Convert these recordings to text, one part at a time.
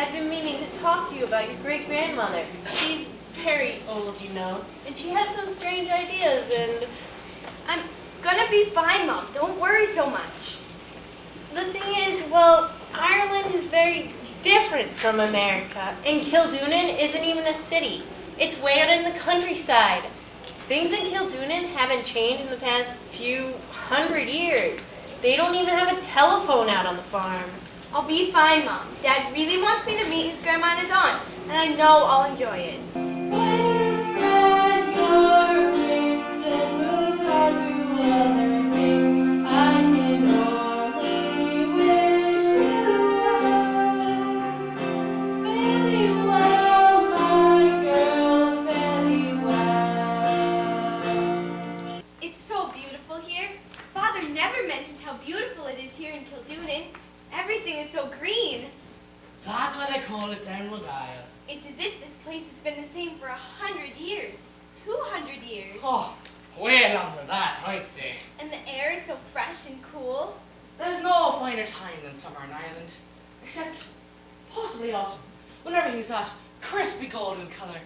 I've been meaning to talk to you about your great-grandmother. She's very old, you know, and she has some strange ideas, and I'm gonna be fine, Mom. Don't worry so much. the thing is, well, Ireland is very different from America, and Kildoonan isn't even a city. It's way out in the countryside. Things in Kildoonan haven't changed in the past few hundred years. They don't even have a telephone out on the farm. I'll be fine, Mom. Dad really wants me to meet his grandma and his aunt, and I know I'll enjoy it. It's so beautiful here. Father never mentioned how beautiful it is here in Kildoonan. Everything is so green. That's why they call it Downward Isle. It's as if this place has been the same for 100 years, 200 years. Oh, way longer than that, I'd say. And the air is so fresh and cool. There's no finer time than summer in Ireland, except possibly autumn, when everything's that crispy golden colour.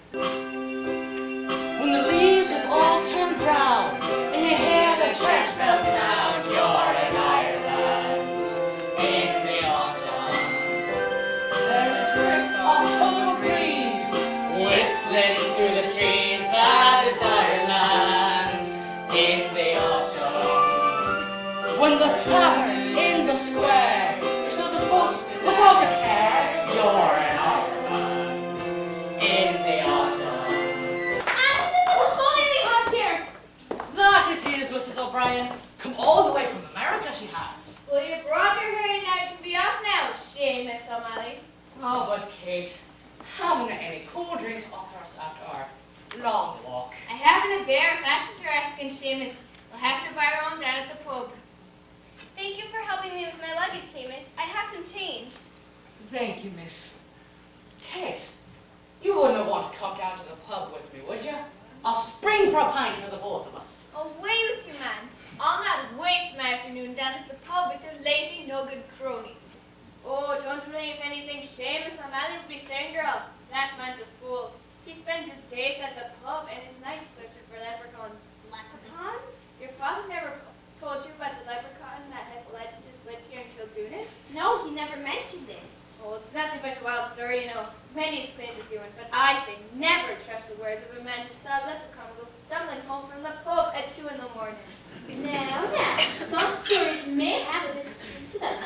When the leaves have all turned brown, and you hear the church bells sound, you're in Ireland in the autumn. There's a crisp October breeze whistling through the trees. That is Ireland in the autumn. When the tavern in the square is filled with folks without a care, you're in Ireland in the autumn. And this little boy we have here. That it is, Mrs. O'Brien. Come all the way from America, she has. Well, you brought her here and I can be off now, Seamus O'Malley. Oh, but Kate, haven't any cool drink to offer us after our long walk? I haven't a bear, if that's what you're asking, Seamus. We'll have to buy our own down at the pub. Thank you for helping me with my luggage, Seamus. I have some change. Thank you, miss. Kate, you wouldn't want to come down to the pub with me, would you? I'll spring for a pint for the both of us. Away with you, man. I'll not waste my afternoon down at the pub with your lazy, no-good cronies. Oh, don't believe anything Seamus O'Malley would be saying, girl. That man's a fool. He spends his days at the pub and his nights searching for leprechauns. Leprechauns? Your father never told you about the leprechaun that has allegedly lived here in Kildoonan? No, he never mentioned it. Oh, it's nothing but a wild story, you know. Many has claimed to see one, but I say never trust the words of a man who saw a leprechaun go stumbling home from the pub at 2 in the morning. Now, some stories may have a bit of truth to them.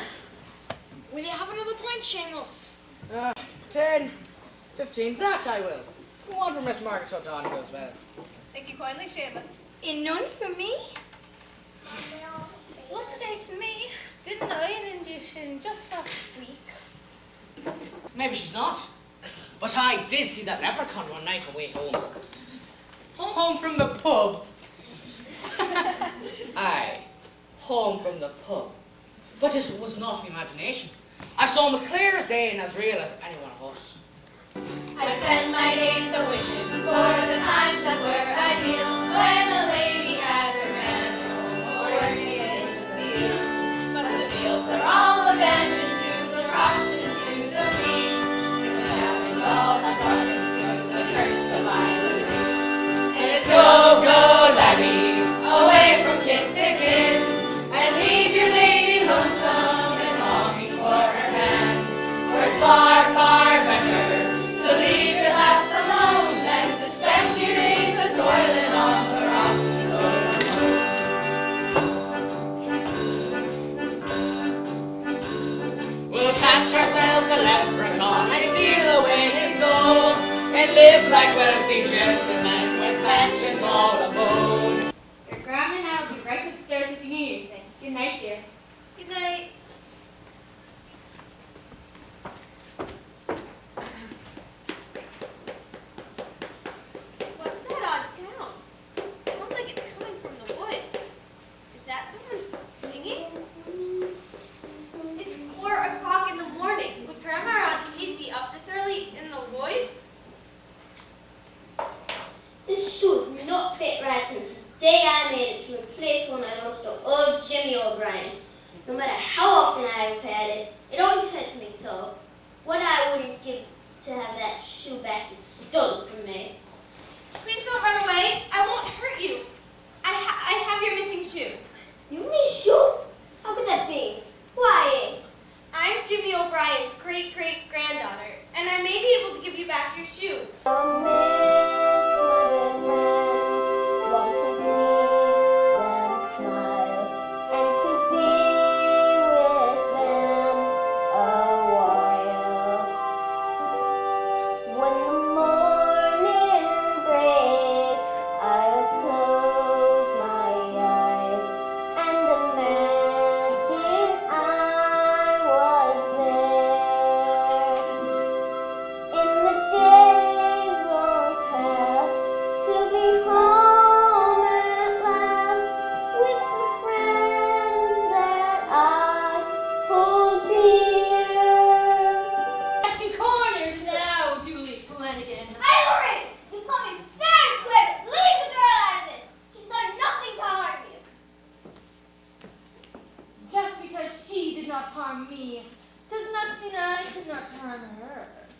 Will you have another pint, Seamus? 10, 15, that I will. Go on for Miss Margaret O'Donoghue as well. Thank you kindly, Seamus. And none for me? What about me? Didn't I induce in just last week? Maybe she's not. But I did see that leprechaun one night away home. Home from the pub. Aye, home from the pub. But it was not imagination. I saw him as clear as day and as real as any one of us. I spend my days a-wishing for the times that were ideal, when a lady had her man at home or working in the fields. But the fields are all abandoned to the rocks and to the reeds, and we haven't all that's orphans to the curse of Ireland. And it's go, go, laddie, away from kith and kin, and leave your lady lonesome and longing for her man. For it's far, far better to leave your lass alone than to spend your days a-toiling on the rocky soil. We'll catch ourselves a leprechaun and steal away his gold, and live like wealthy gentlemen with mansions all abode. Your grandma and I will be right upstairs if you need anything. Good night, dear. Good night. What's that odd sound? Sounds like it's coming from the woods. Is that someone singing? It's 4 o'clock in the morning. Would Grandma or Aunt Kate be up this early in the woods? This shoe's not fit right since the day I made it to replace one I lost to old Jimmy O'Brien. No matter how to have that shoe back you stole from me. Please don't run away. I won't hurt you. I have your missing shoe. You miss shoe? How could that be? Why? I'm Jimmy O'Brien's great-great-granddaughter, and I may be able to give you back your shoe.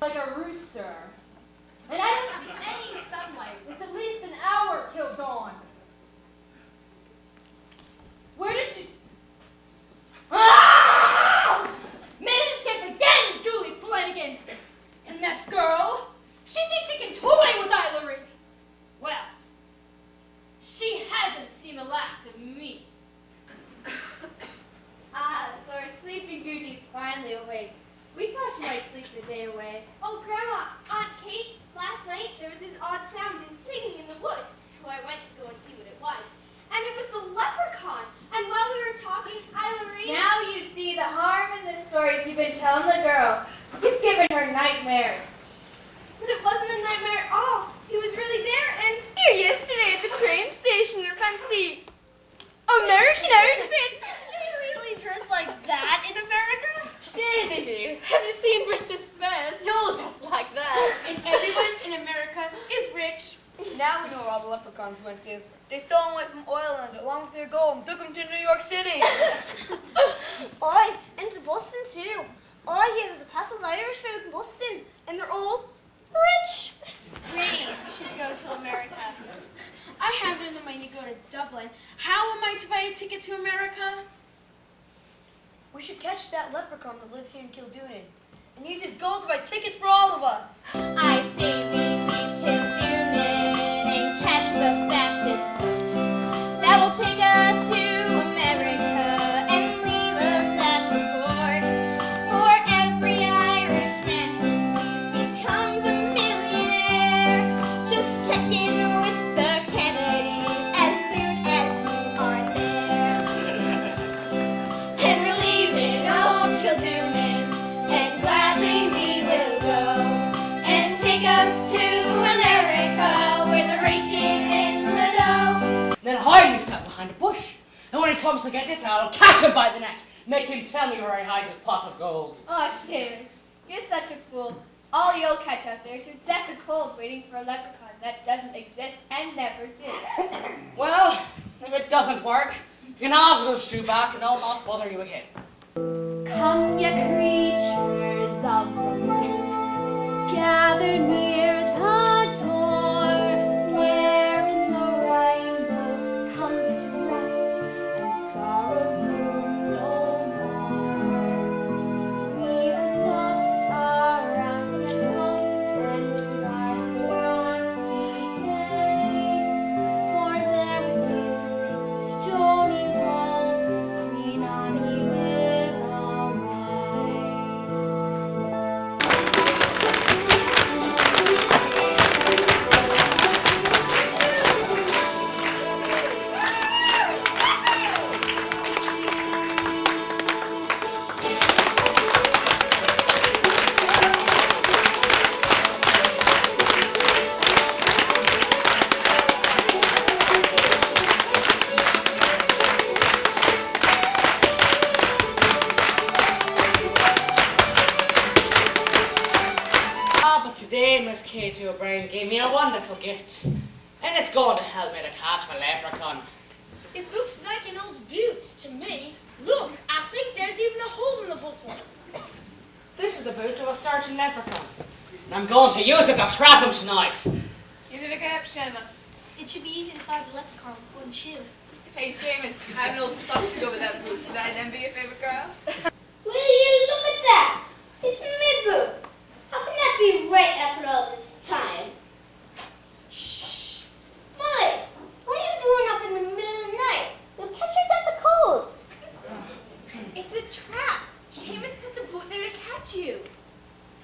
Like a rooster. And I don't see any sunlight. It's at least an hour till dawn. Where did you... Ah! Managed to escape again, Julie Flanagan! And that girl, she thinks she can toy with Hillary. Well, she hasn't seen the last of me. Ah, so our sleeping beauty's finally awake. We thought she might sleep the day away. Oh, Grandma, Aunt Kate, last night there was this odd sound and singing in the woods. So I went to go and see what it was. And it was the leprechaun. And while we were talking, Hillary... Now you see the harm in the stories you've been telling the girl. You've given her nightmares. But it wasn't a nightmare at all. He was really there and... Here yesterday at the train station in fancy American outfit. They really dress like that in America? Yeah, they do. Have you seen British Spurs? They're all just like that. And everyone in America is rich. Now we know where all the leprechauns went to. They stole them away from Ireland along with their gold and took them to New York City. Aye, and to Boston too. Aye, yeah, there's a pass of Irish folk in Boston, and they're all rich. We should go to America. I haven't the money to go to Dublin. How am I to buy a ticket to America? We should catch that leprechaun that lives here in Kildoonan and use his gold to buy tickets for all of us. I say we leave Kildoonan and catch the fastest boat that will take us to America and leave us at the port. For every Irishman who becomes a millionaire, just check in with the Kennedys as soon as you are there. And we're leaving old Kildoonan, and gladly we will go and take us to America where they're raking in the dough. Then hide yourself behind a bush. And when he comes to get it, I'll catch him by the neck. Make him tell me where he hides his pot of gold. Oh, Seamus, you're such a fool. All you'll catch out there is your death of cold waiting for a leprechaun that doesn't exist and never did. Well, if it doesn't work, you can have your shoe back and I'll not bother you again. Come, ye creatures of the moon, gather near the door, where in the rainbow comes to rest, and sorrows moon no more. Weave a knot around the trunk, and guard us from the gates, for there within stony walls we not even away. Ah, but today Miss Katie O'Brien gave me a wonderful gift. And it's going to help me to catch my leprechaun. It looks like an old boot to me. Look, I think there's even a hole in the bottom. This is the boot of a certain leprechaun. And I'm going to use it to trap him tonight. You did a good job, Seamus. It should be easy to find the leprechaun with one shoe. Hey, Seamus, I have an old sock to go with that boot. Would I then be your favourite girl? Will you look at that? It's my boot. How can that be right after all this time? Shh! Molly, what are you doing up in the middle of the night? You'll catch your death of cold. It's a trap. Seamus put the boot there to catch you.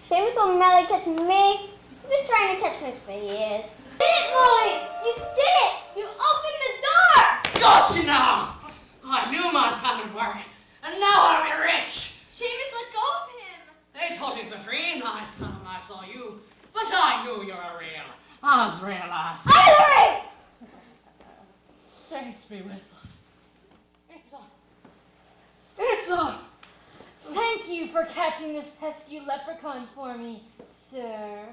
Seamus will Molly catch me. You've been trying to catch me for years. You did it, Molly! You did it! You opened the door! Gotcha now! I knew my plan would work, and now I'll be rich! Seamus, let go of him. They told me it was a dream last time I saw you, but I knew you were real. As real as. Hillary! Saints be with us. It's a... Thank you for catching this pesky leprechaun for me, sir.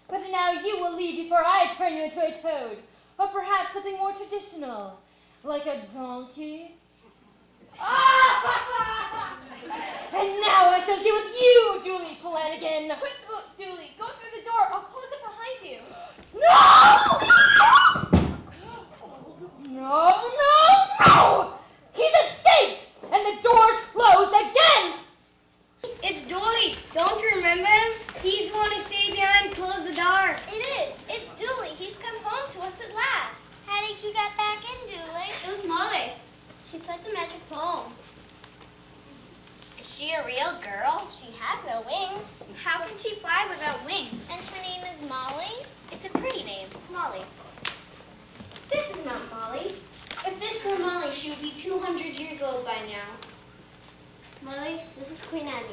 But now you will leave before I turn you into a toad, or perhaps something more traditional, like a donkey. And now I shall deal with you, Julie Flanagan. Quick, look, Dooley. Go through the door. I'll close it behind you. No! He's escaped, and the door's closed again. It's Dooley. Don't you remember him? He's the one who stayed behind and closed the door. It is. It's Dooley. He's come home to us at last. How did you get back in, Dooley? It was Molly. She played the magic poem. Is she a real girl? She has no wings. How can she fly without wings? And her name is Molly? It's a pretty name, Molly. This is not Molly. If this were Molly, she would be 200 years old by now. Molly, this is Queen Anne.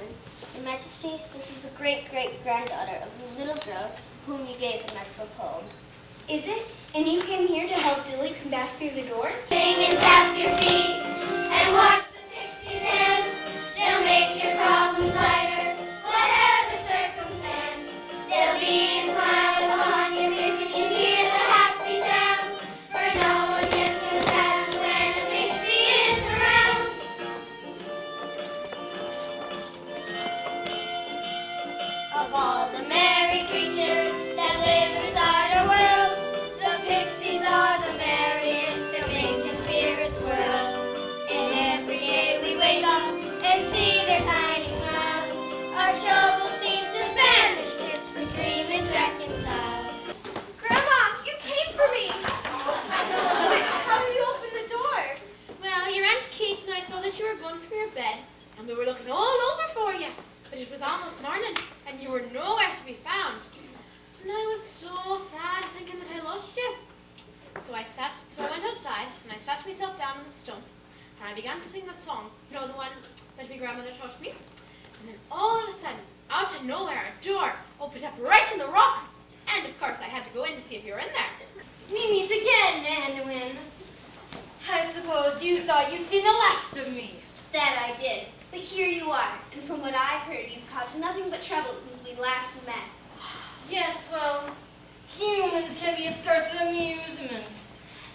Your Majesty, this is the great-great-granddaughter of the little girl whom you gave the magical poem. Is it? And you came here to help Dooley come back through the door? Sing and tap your feet and watch the pixies dance. They'll make your problems lighter, whatever circumstance. There'll be a smile upon your face when you hear the happy sound. For no one can lose out when a pixie is around. Of all the merry creatures that live inside our world, the pixies are the merriest. They'll make the spirits swirl. And every day we wake up and see their tiny smiles. Our troubles seem to vanish, disagreements reconcile. Grandma, you came for me. How did you open the door? Well, your Aunt Kate and I saw that you were going for your bed, and we were looking all over for you. But it was almost morning, and you were nowhere to be found. And I was so sad thinking that I lost you. So I went outside, and I sat myself down on the stump, and I began to sing that song, you know, the one that my grandmother taught me. And then all of a sudden, out of nowhere, a door opened up right in the rock. And of course, I had to go in to see if you were in there. We meet again, Anwin. I suppose you thought you'd seen the last of me. That I did. But here you are, and from what I've heard, you've caused nothing but trouble since we last met. Yes, well, humans can be a source of amusement.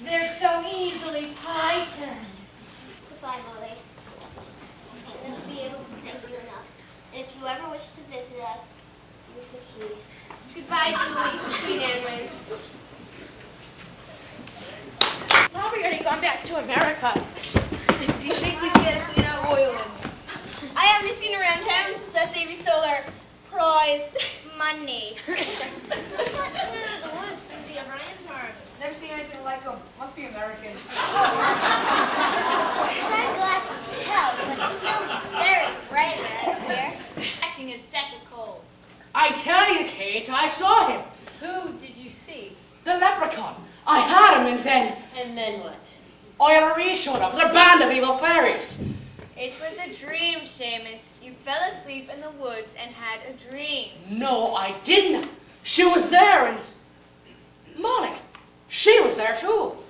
They're so easily frightened. Goodbye, Molly. I'll never be able to thank you enough. And if you ever wish to visit us, here's the key. Goodbye, Julie, Queen Anne. Probably already gone back to America. Do you think we get a Queen of Ireland? I haven't seen around town since that Davy stole our prize money. What's that corner of the woods with the Orion farm? Never seen anything like them. Must be American. Sunglasses help, but it's still very bright out here. Catching his death of cold. I tell you, Kate, I saw him. Who did you see? The leprechaun. I had him, and then And then what? Ilery showed up with a band of evil fairies. It was a dream, Seamus. You fell asleep in the woods and had a dream. No, I didn't. She was there, and Molly, she was there too.